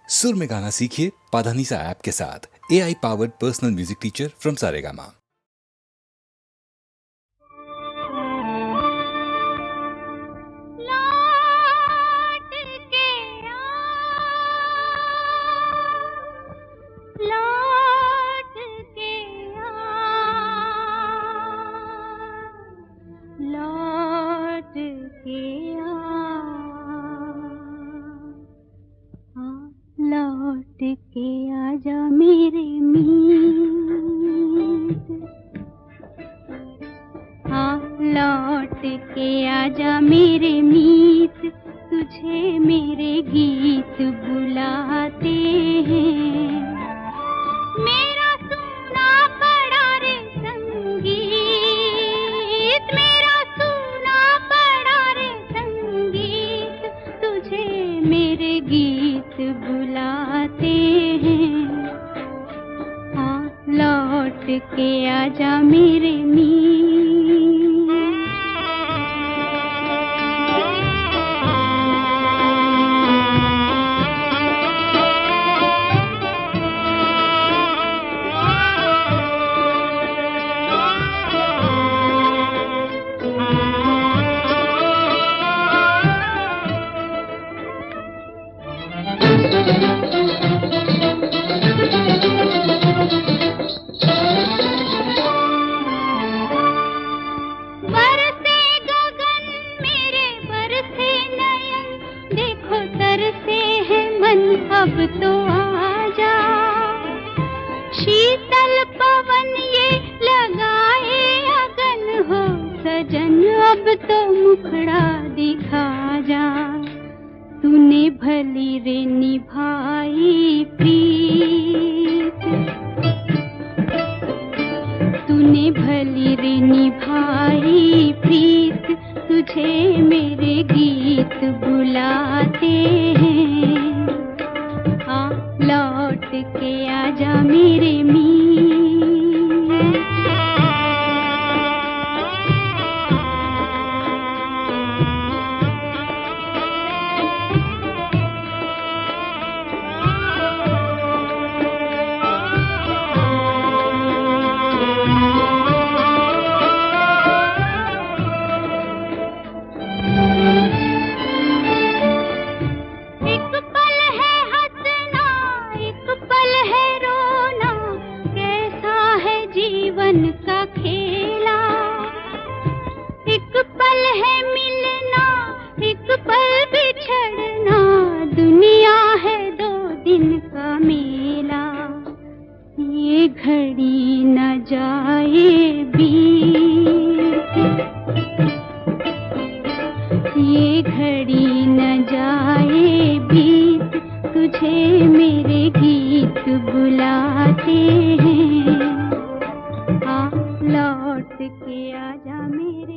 सुर में गाना सीखिए पाधानीसा ऐप के साथ। AI powered personal music teacher from Saregama. लौट के आजा मेरे मीत, हाँ लौट के आजा मेरे मीत, तुझे मेरे गीत बुलाते हैं। मेरा सुना पड़ा रे संगीत, मेरा सुना पड़ा रे संगीत, तुझे मेरे गीत बुलाते हैं। हाँ लौट के आजा मेरे मीत। अब तो आजा, शीतल पवन ये लगाए अगन हो सजन, अब तो मुखड़ा दिखा जा। तूने भली रे निभाई प्रीत, तूने भली रे निभाई प्रीत, तुझे मेरे गीत बुलाते हैं। लौट के आजा मेरे जीवन का खेला। एक पल है मिलना, एक पल बिछड़ना, दुनिया है 2 दिन का मेला। ये घड़ी न जाए बीत, ये घड़ी न जाए बीत, तुझे मेरे गीत बुलाते हैं। लौट के आजा मेरे।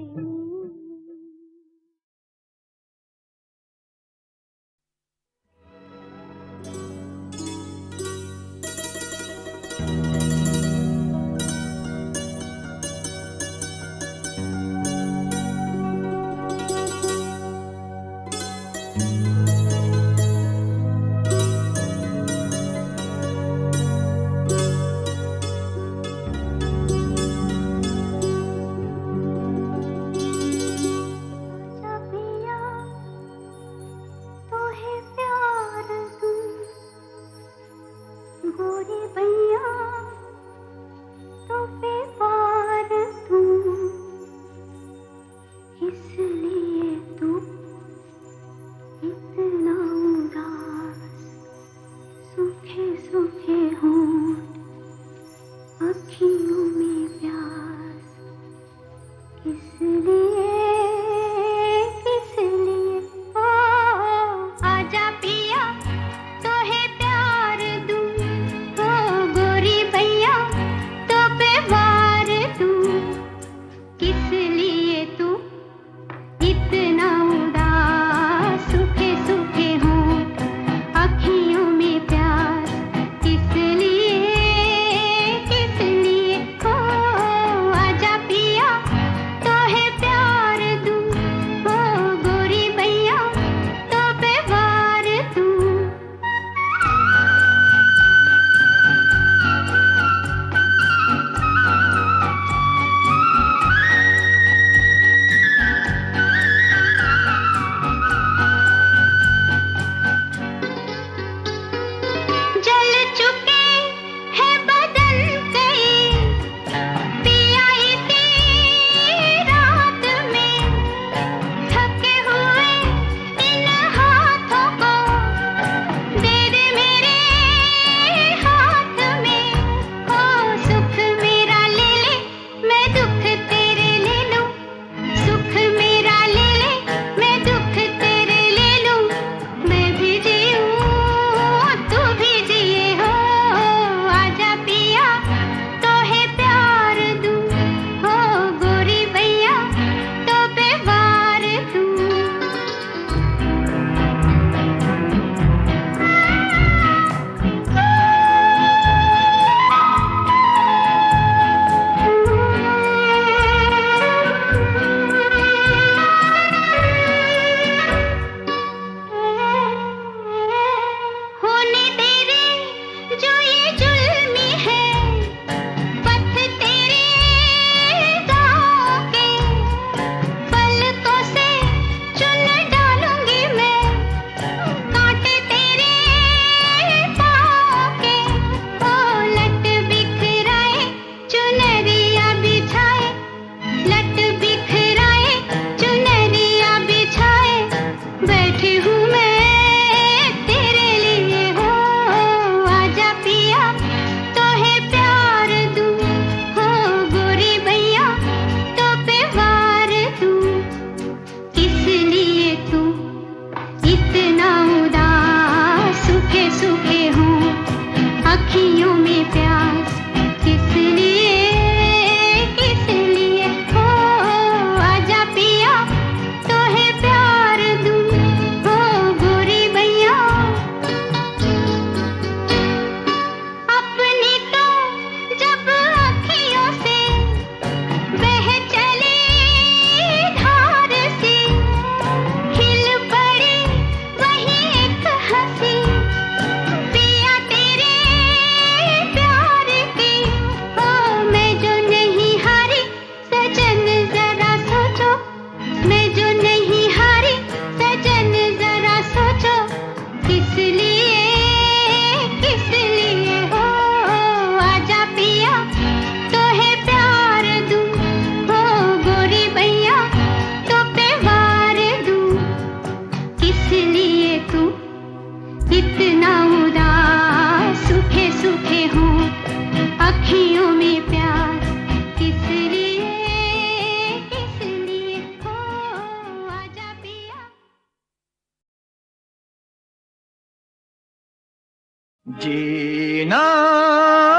जीना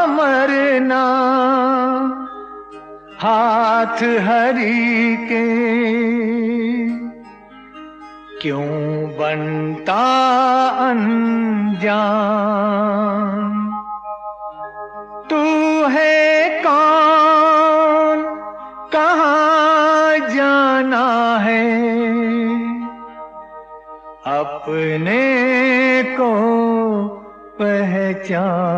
मरना हाथ हरि के, क्यों बनता अनजान। तू है कौन, कहाँ जाना है, अपने को पहचान।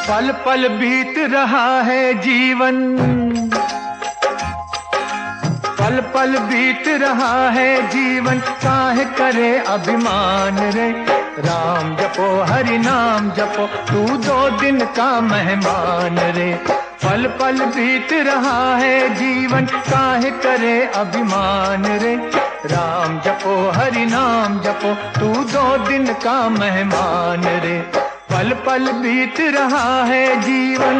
पल पल बीत रहा है जीवन, पल पल बीत रहा है जीवन, काहे करे अभिमान रे। राम जपो हरि नाम जपो, तू 2 दिन का मेहमान रे। पल पल बीत रहा है जीवन, काहे करे अभिमान रे। राम जपो हरि नाम जपो, तू 2 दिन का मेहमान रे। पल पल बीत रहा है जीवन।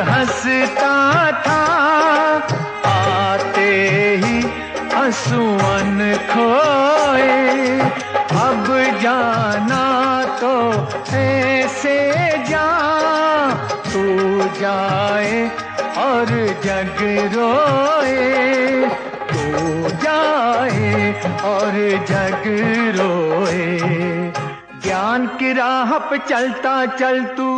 हंसता था, आते ही आंसुअन खोए। अब जाना तो ऐसे जा, तू जाए और जग रोए। तू जाए और जग रोए। ज्ञान की राह पे चलता चल तू,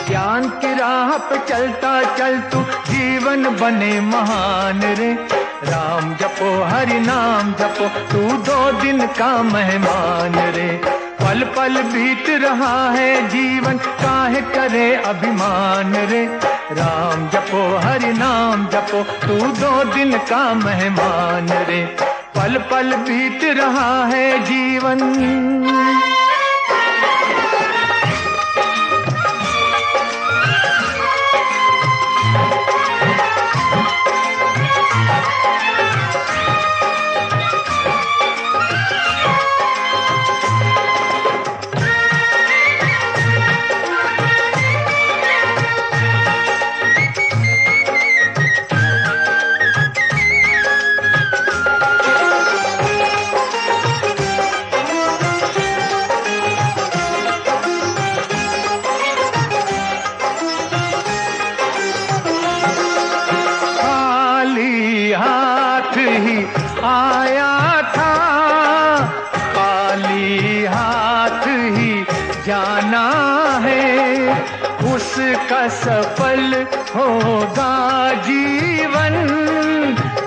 ज्ञान की राह पे चलता चल तू, जीवन बने महान रे। राम जपो हरि नाम जपो, तू 2 दिन का मेहमान रे। पल पल बीत रहा है जीवन, काहे करे अभिमान रे। राम जपो हरि नाम जपो, तू 2 दिन का मेहमान रे। पल पल बीत रहा है जीवन। आया था, खाली हाथ ही जाना है। उसका सफल होगा जीवन,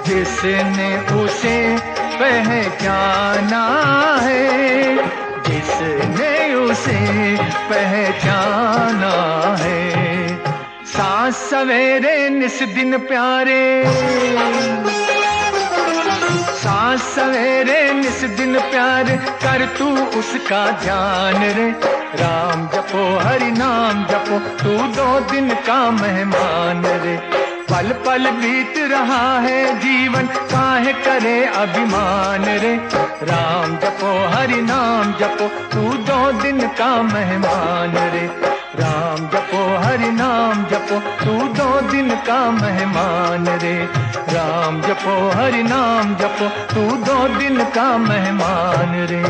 जिसने उसे पहचाना है। जिसने उसे पहचाना है। सांस सवेरे निस दिन प्यारे, सांस सवेरे निस दिन प्यार, कर तू उसका ध्यान रे। राम जपो हरि नाम जपो, तू 2 दिन का मेहमान रे। पल पल बीत रहा है जीवन, काहे करे अभिमान रे। राम जपो हरि नाम जपो, तू 2 दिन का मेहमान रे। राम जपो हरि नाम जपो, तू 2 दिन का मेहमान रे। राम जपो हरि नाम जपो, तू 2 दिन का मेहमान रे।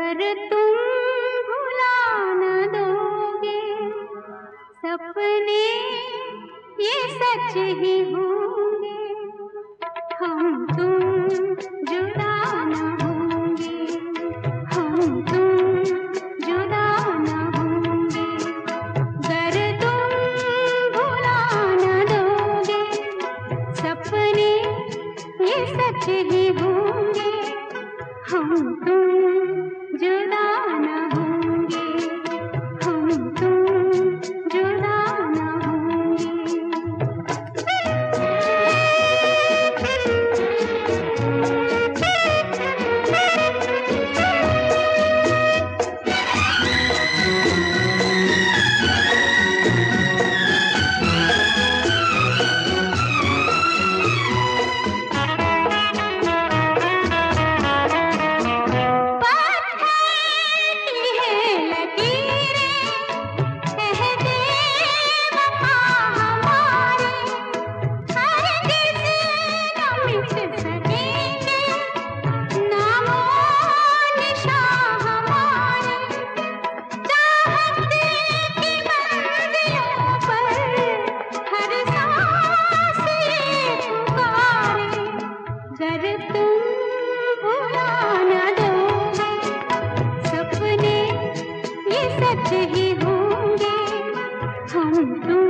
गर तुम भुला न दोगे सपने ये सच ही होंगे, हम तुम जुदा न होंगे, हम तुम जुदा न होंगे। गर तुम भुला न दोगे सपने ये सच ही होंगे, हम तुम जुदा न होंगे, हम तुम जुदा न होंगे। गर तुम भुला न दोगे सपने ये सच ही होंगे, हम तुम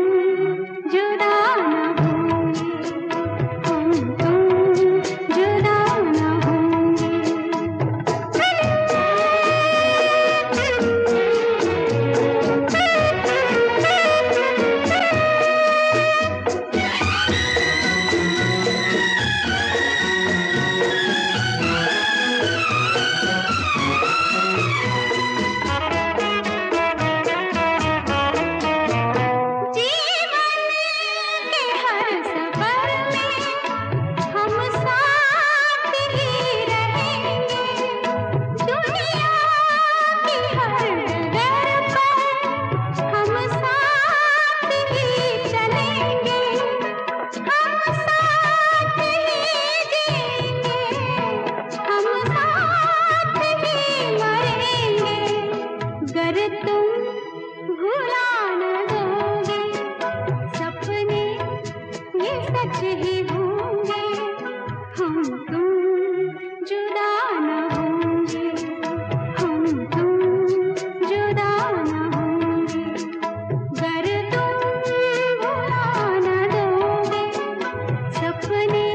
जुदा न होंगे, हम तुम जुदा न होंगे। गर तुम भुला न दोगे सपने ये सच ही होंगे, हम तुम जुदा न होंगे, हम तुम जुदा न होंगे। गर तुम भुला न दोगे सपने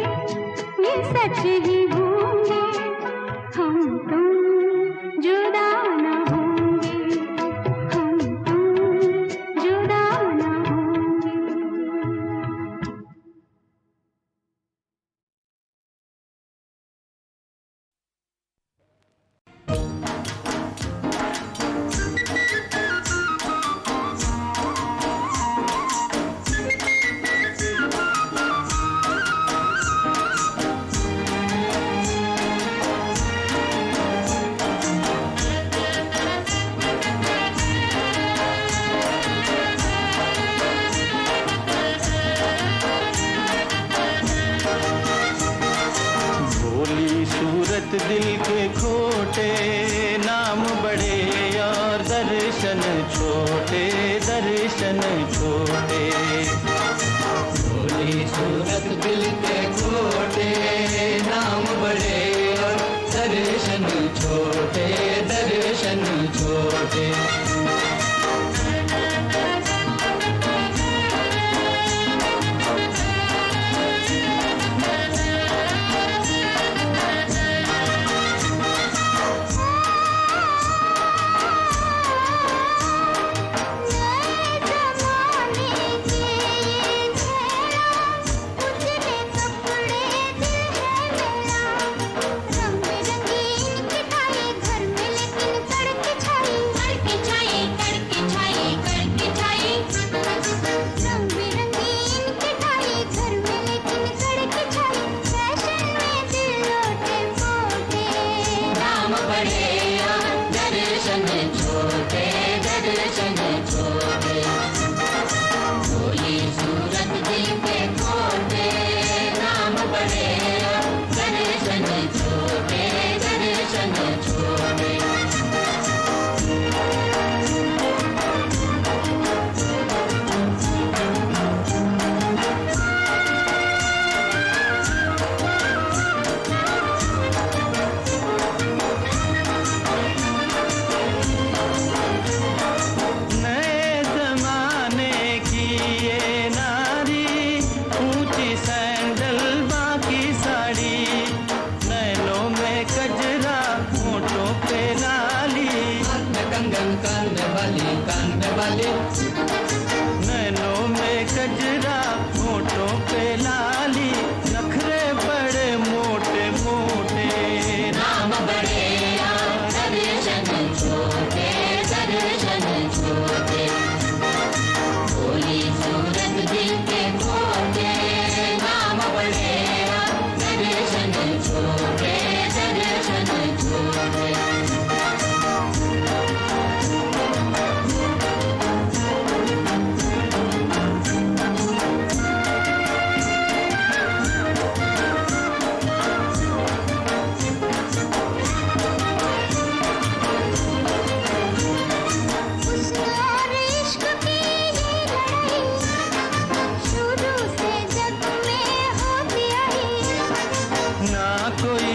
ये सच ही होंगे, हम तुम जुदा न होंगे, हम तुम जुदा न होंगे। भोली सूरत दिल के खोटे, नाम बड़े और दर्शन छोटे, दर्शन छोटे। भोली सूरत दिल के खोटे, नाम बड़े और दर्शन छोटे, दर्शन छोटे। रंग रंगीन मिठाई घर में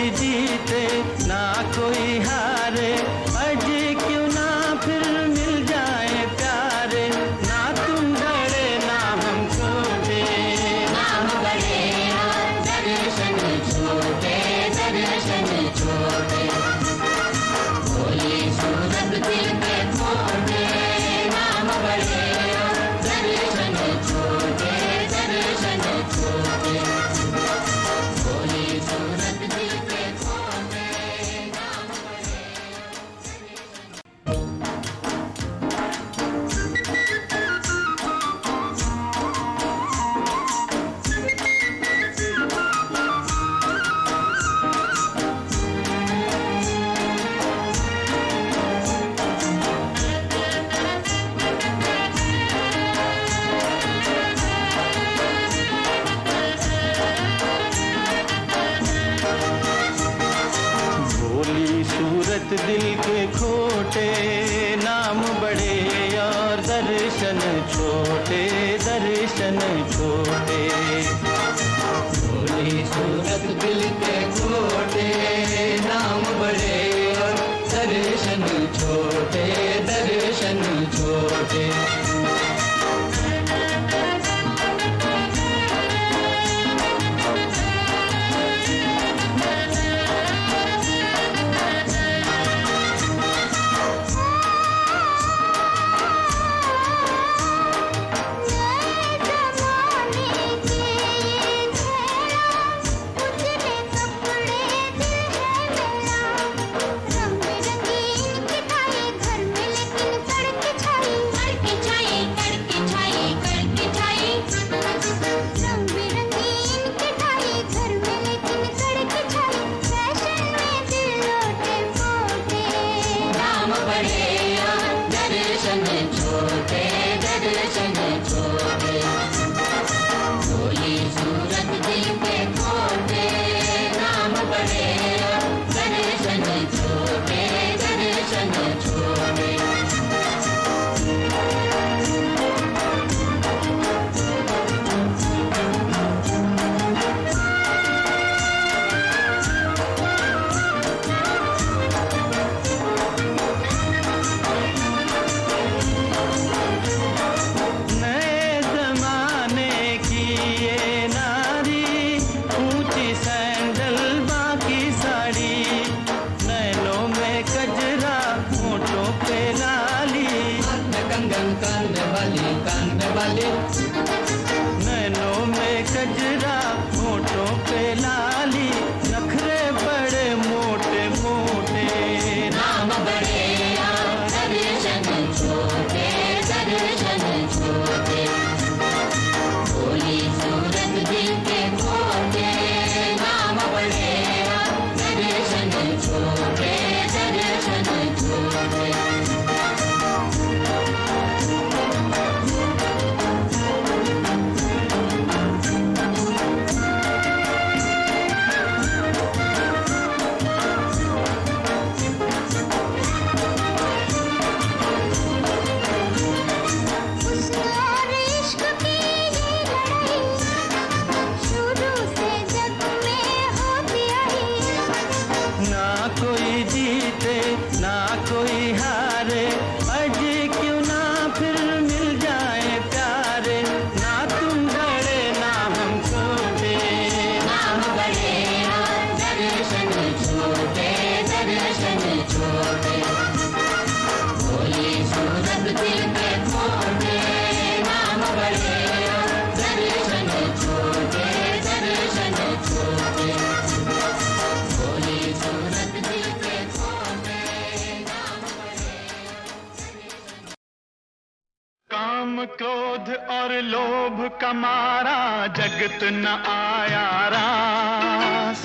कोई जीते ना कोई हारे, अर्जी क्यों ना फिर मिल जाए प्यारे, ना तुम डरे ना हम छोटे, नाम बड़े और दर्शन छोटे, दर्शन छोटे, भोली सूरत दिल के खोटे, नाम बड़े और दर्शन छोटे, दर्शन छोटे, भोली सूरत दिल के खोटे, नाम बड़े। भोली सूरत दिल के खोटे, नाम बड़े और दर्शन छोटे, दर्शन छोटे, भोली सूरत दिल के खोटे, नाम बड़े और दर्शन छोटे, दर्शन छोटे, नाम बड़े और दर्शन छोटे, दर्शन छोटे, भोली सूरत दिल के खोटे, नाम बड़े और दर्शन छोटे, दर्शन छोटे, नए जमाने की ये नारी, ऊंची सैंडल बाकी साड़ी, नैनों में कजरा होठों पे लाली, कंगन कान वाली, कान वाली, नैनों में कजरा होठों पे लाली, नखरे बड़े मोटे मोटे, नाम बड़े और दर्शन छोटे, दर्शन छोटे, भोली सूरत दिल के खोटे, नाम बड़े और दर्शन छोटे, दर्शन छोटे, और इश्क की ये लड़ाई शुरू से जग में होती आई, ना कोई जीते ना कोई हारे, अर्जी क्यों ना फिर मिल जाए प्यारे, ना तुम डरे ना हम छोटे, नाम बड़े और दर्शन छोटे, दर्शन छोटे, भोली सूरत दिल के खोटे, नाम बड़े और दर्शन छोटे, दर्शन छोटे, भोली सूरत दिल के खोटे, नाम बड़े। काम क्रोध और लोभ का मारा जगत न आया रास,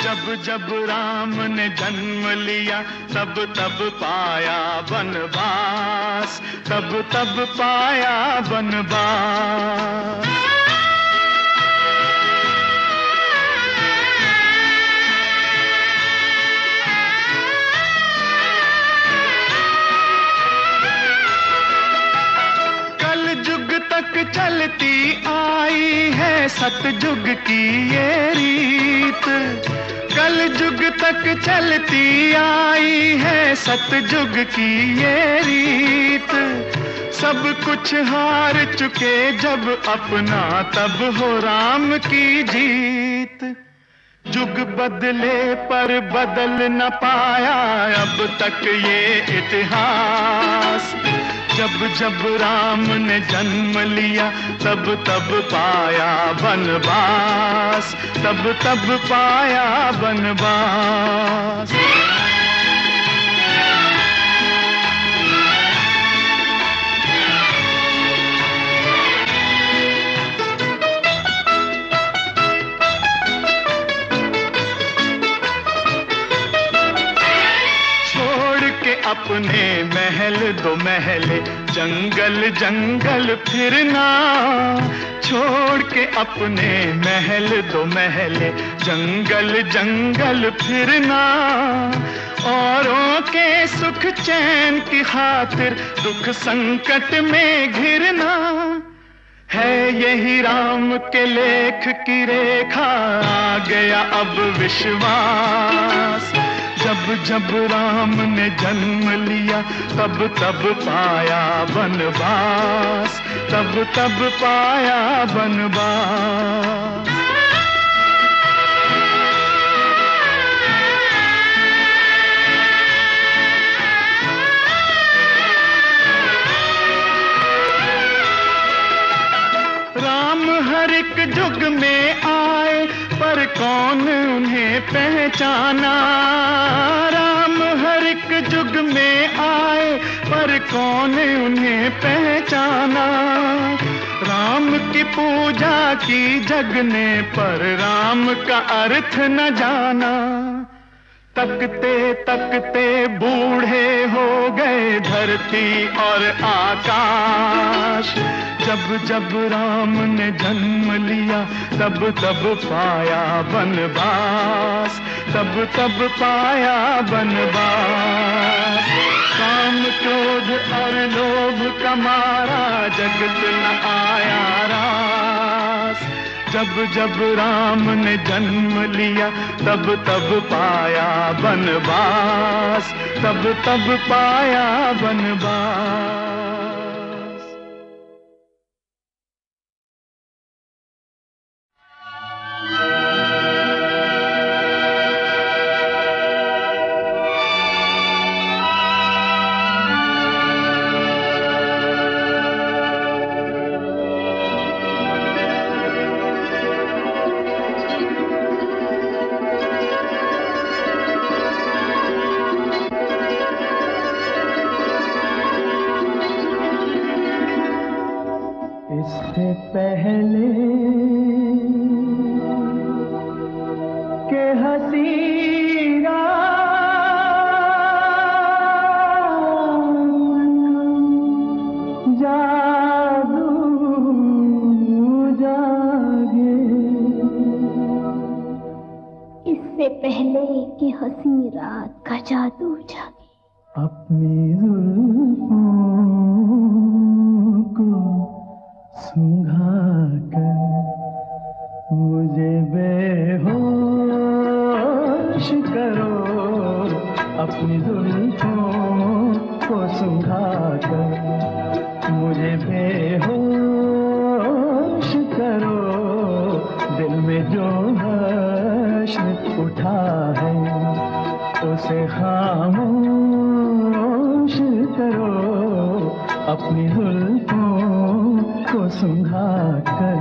जब जब राम ने जन्म लिया तब तब पाया वनवास, तब तब पाया वनवास। कल जुग तक चलती आई है सतयुग की ये रीत, कल जुग तक चलती आई है सतयुग की ये रीत। सब कुछ हार चुके जब अपना तब हो राम की जीत। जुग बदले पर बदल न पाया अब तक ये इतिहास। जब जब राम ने जन्म लिया तब तब पाया वनवास, तब तब पाया वनवास। अपने महल दो महले जंगल जंगल फिरना, छोड़ के अपने महल दो महले जंगल जंगल फिरना। औरों के सुख चैन की खातिर दुख संकट में घिरना। है यही राम के लेख की रेखा, आ गया अब विश्वास। जब जब राम ने जन्म लिया तब तब पाया वनवास, तब तब पाया वनवास। राम हर एक युग में आए पर कौन उन्हें पहचाना। राम हर एक युग में आए पर कौन उन्हें पहचाना। राम की पूजा की जग ने पर राम का अर्थ न जाना। तकते तकते बूढ़े हो गए धरती और आकाश। जब जब राम ने जन्म लिया तब तब पाया वनवास, तब तब पाया वनवास। काम क्रोध और लोभ का मारा जगत न आया रास। जब जब राम ने जन्म लिया तब तब पाया वनवास, तब तब पाया वनवास। इससे पहले के हंसी जादू जागे। इससे पहले कि हंसी रात का जादू जागे। अपनी जुल्फों को सुंघा कर मुझे बेहोश करो। अपनी जुल्फों को सुंघा कर मुझे बेहोश करो। दिल में जो हश्र उठा है उसे खामोश करो। अपनी जुल्फों को सुंघा कर।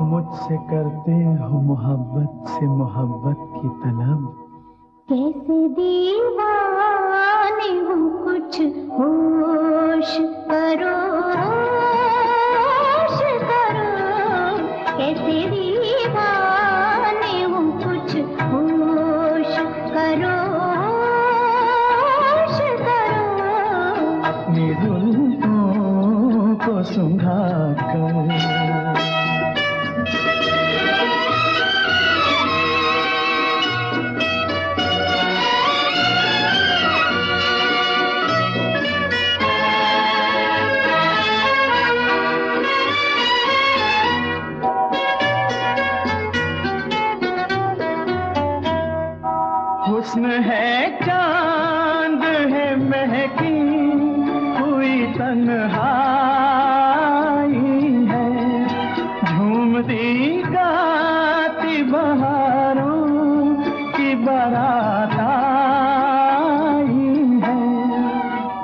मुझसे करते हो मोहब्बत से मोहब्बत की तलब। कैसे दीवाने हो कुछ कुछ होश करो, होश करो, कैसे दीवाने हूँ, कुछ होश करो, होश करो। अपनी जुल्फों को सुंघा कर हुस्न है चांद है महकी हुई तन्हाई है, झूमती गाती बहारों की बारात आई है।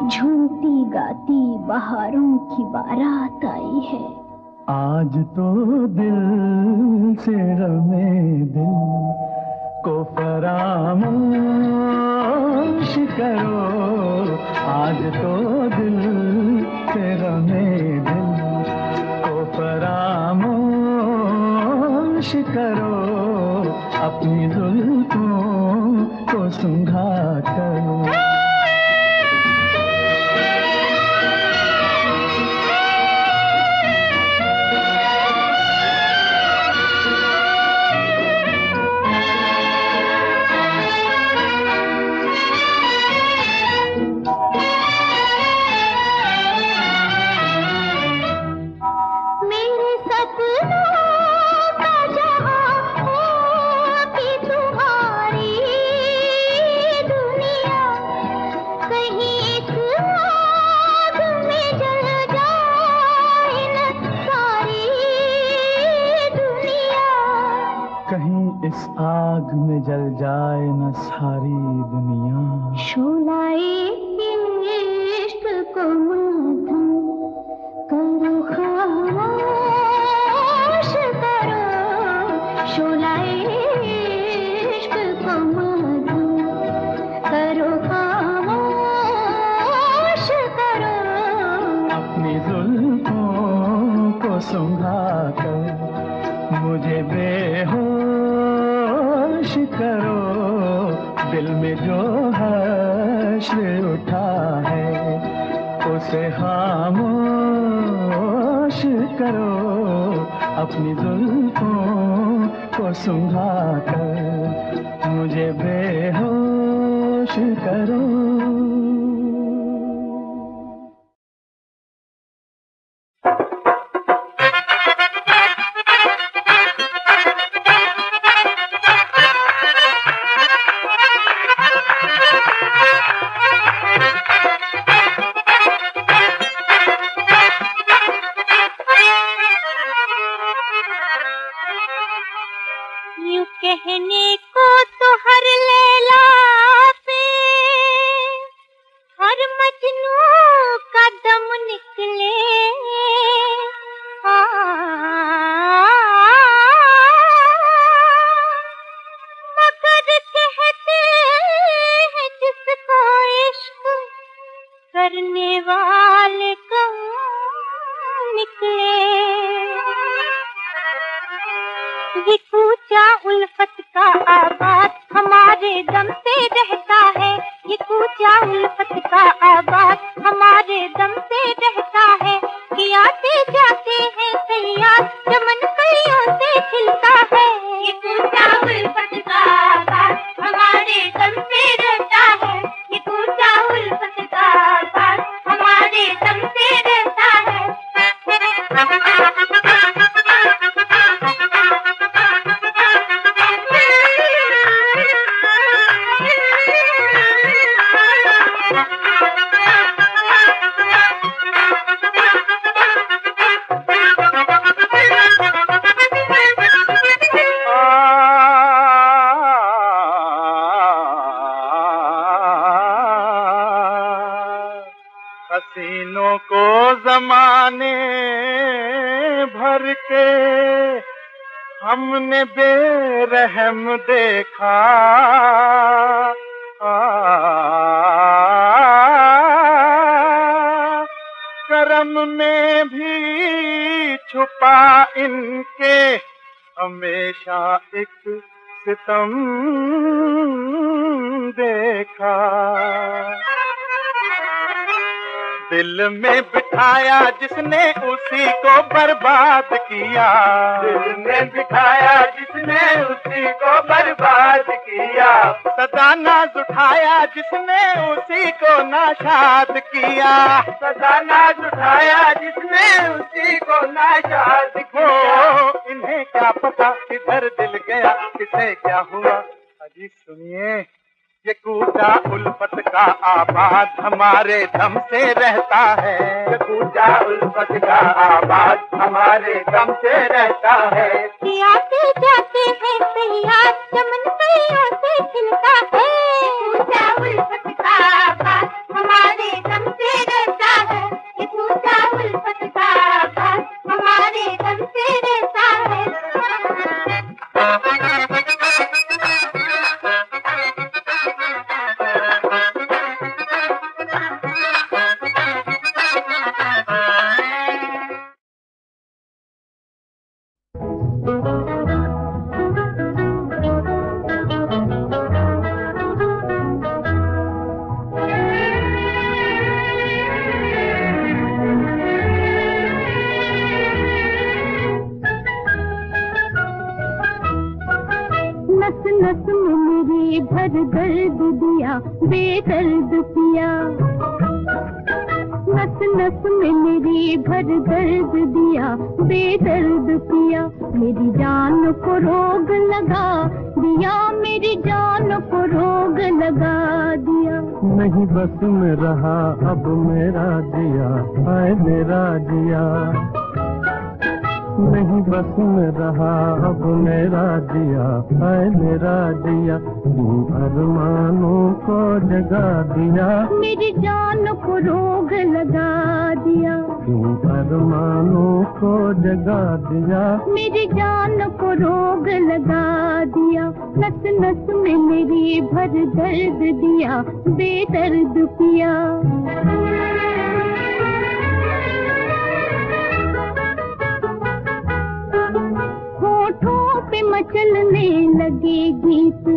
झूमती गाती बहारों की बारात आई है। आज तो दिल से रमे दिल को फरामोश करो, आज तो दिल से रमे दिल को फरामोश करो, अपनी जुल्फों को सुंघा कर। इस आग में जल जाए न सारी दुनिया। शोलाए इश्क को मधुम करो, खामोश करो, शोलाए इश्क को मधुम करो, खामोश करो। अपनी जुल्फों को सुंघा कर मुझे बेहोश करो, दिल में जो हश्र उठा है उसे खामोश करो, अपनी जुल्फों को सुंघा कर मुझे बेहोश करो। कहने को तो हर लैला पे हर मजनू का दम निकले, मगर कहते हैं जिसको इश्क करने वाले कम निकले। ये कूचा उल्फत का आवाज हमारे दम से रहता है, ये कूचा उल्फत का आवाज हमारे दम से रहता है, कि आते जाते हैं सैयाद चमन कलियों से खिलता है। ये कूचा उल्फत का आवाज हमारे दम से रहता है, ये कूचा उल्फत का आवाज हमारे दम से रहता है। हसीनों को ज़माने भर के हमने बेरहम देखा, करम में भी छुपा इनके हमेशा एक सितम देखा। दिल में बिठाया जिसने उसी को बर्बाद किया, दिल में बिठाया जिसने उसी को बर्बाद किया। सदा नाज उठाया जिसने उसी को नाशाद किया, सदा नाज उठाया जिसने उसी को नाशाद किया। इन्हें क्या पता किधर दिल गया किसे क्या हुआ। अजी सुनिए, ये कूचा उल्फत का आबाद हमारे दम से रहता है। ये कूचा उल्फत का आबाद हमारे दम से रहता है। आते जाते हैं सयाद चमन कलियों से खिलता है। कूचा उल्फत का आबाद हमारे दम से रहता है। ये कूचा उल्फत का आबाद हमारे दम से रहता है। नस नस में मेरे भर दर्द दिया बेदर्द किया। नस नस में मेरी भर दर्द दिया बेदर्द किया। मेरी जान को रोग लगा दिया, मेरी जान को रोग लगा दिया। नहीं बस में रहा अब मेरा जिया, हाय मेरा जिया। नहीं बस में रहा अब मेरा जिया, हाय मेरा जिया। तू अरमानों को जगा दिया, मेरी जान को रोग लगा दिया। तू अरमानों को जगा दिया, मेरी जान को रोग लगा दिया। नस नस में मेरी भर दर्द दिया बेदर्द किया। होठों पे मचलने लगे गीत,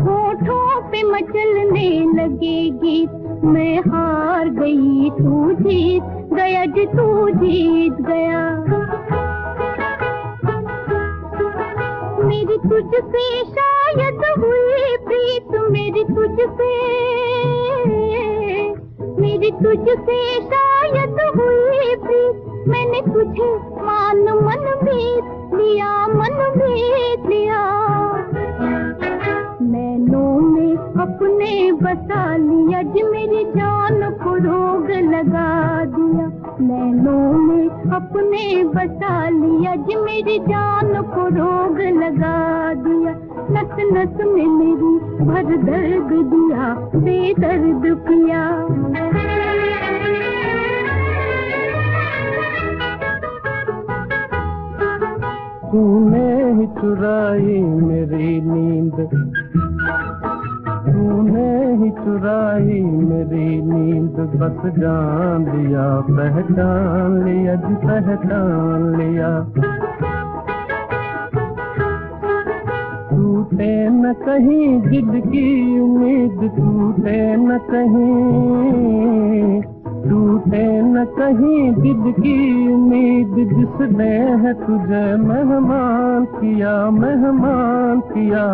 होठों पे मचलने लगे गीत। मैं हार गई तू जीत गया जी, तू जीत गया। मेरी तुझसे शायद हुई प्रीत, मेरी तुझसे, मेरी तुझसे शायद हुई प्रीत। मैंने तुझे मान मन भेद लिया, मन भेद लिया। नैनों में अपने बसा लिया जी, मेरी जान को रोग लगा दिया। नैनों में अपने बसा लिया जी, मेरी जान को रोग लगा दिया। नस नस में मेरी भर दर्द दिया बेदर्द किया। तूने ही चुराई मेरी नींद, तूने ही चुराई मेरी नींद। बस जान लिया पहचान लिया जी, पहचान लिया। टूटे न कहीं जिद की उम्मीद, टूटे न कहीं, टूटे न कहीं जिद की उम्मीद। जिसने है तुझे मेहमान किया, मेहमान किया।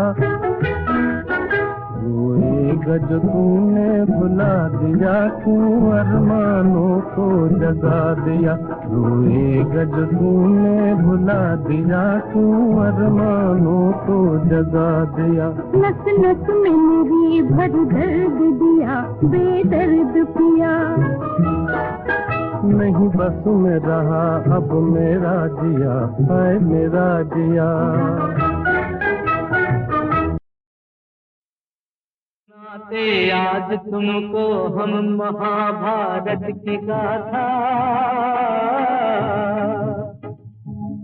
रोएगा जो तूने भुला दिया, क्यों अरमानों को जगा दिया। रोएगा जो तूने भुला दिया, क्यों अरमानों को जगा दिया। नस नस में मेरी भर दर्द दिया बेदर्द किया। नहीं बस में रहा अब मेरा जिया, हाय मेरा जिया। सुनाते आज तुमको हम महाभारत की गाथा,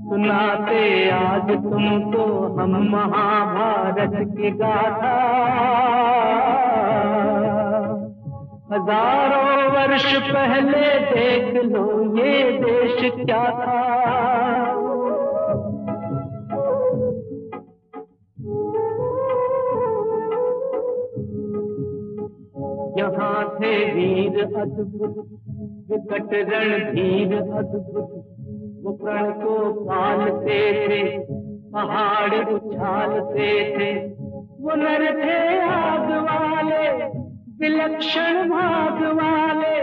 सुनाते आज तुमको हम महाभारत की गाथा। हजारों वर्ष पहले देख लो ये देश क्या था। यहाँ थे वीर अद्भुत, विकट रणधीर अद्भुत, वो प्रण को पालते थे, पहाड़ उछालते थे। वो नर थे आग वाले, विलक्षण भाग वाले,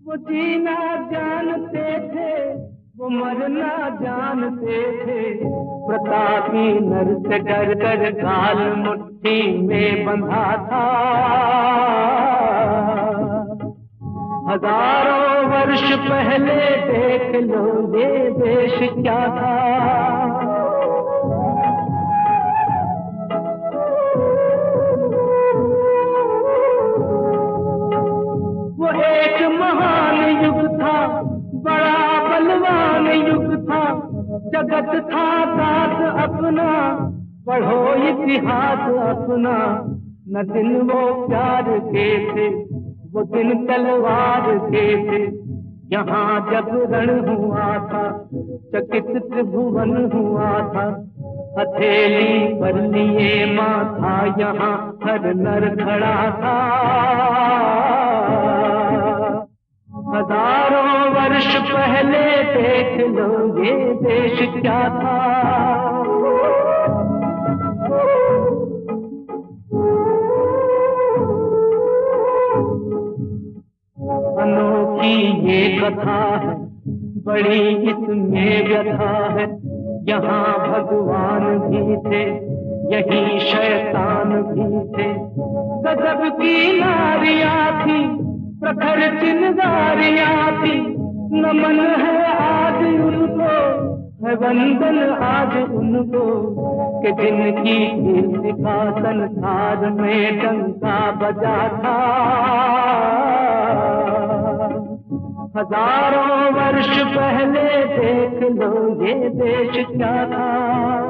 वो जीना जानते थे, वो मरना जानते थे। प्रतापी नर से डर कर काल मुट्ठी में बंधा था। हजारों वर्ष पहले देख लो ये देश क्या था। वो एक महान युग था, बड़ा बलवान युग था। जगत था दास अपना, पढ़ो इतिहास अपना। न दिन वो प्यार के थे, वो दिन तलवार के थे। यहाँ जब रण हुआ था, चकित त्रिभुवन हुआ था। हथेली पर लिए माथा यहाँ हर नर खड़ा था। हजारों वर्ष पहले देख लो ये देश क्या था। अनोखी ये कथा है, बड़ी इसमें व्यथा है। यहाँ भगवान भी थे, यही शैतान भी थे। गजब की नारियां थी, प्रखर चिंगारियां थी। नमन है आज उनको, है वंदन आज उनको, कि जिनकी कीर्ति का संसार में डंका बजा था। हजारों वर्ष पहले देख लो ये देश क्या था।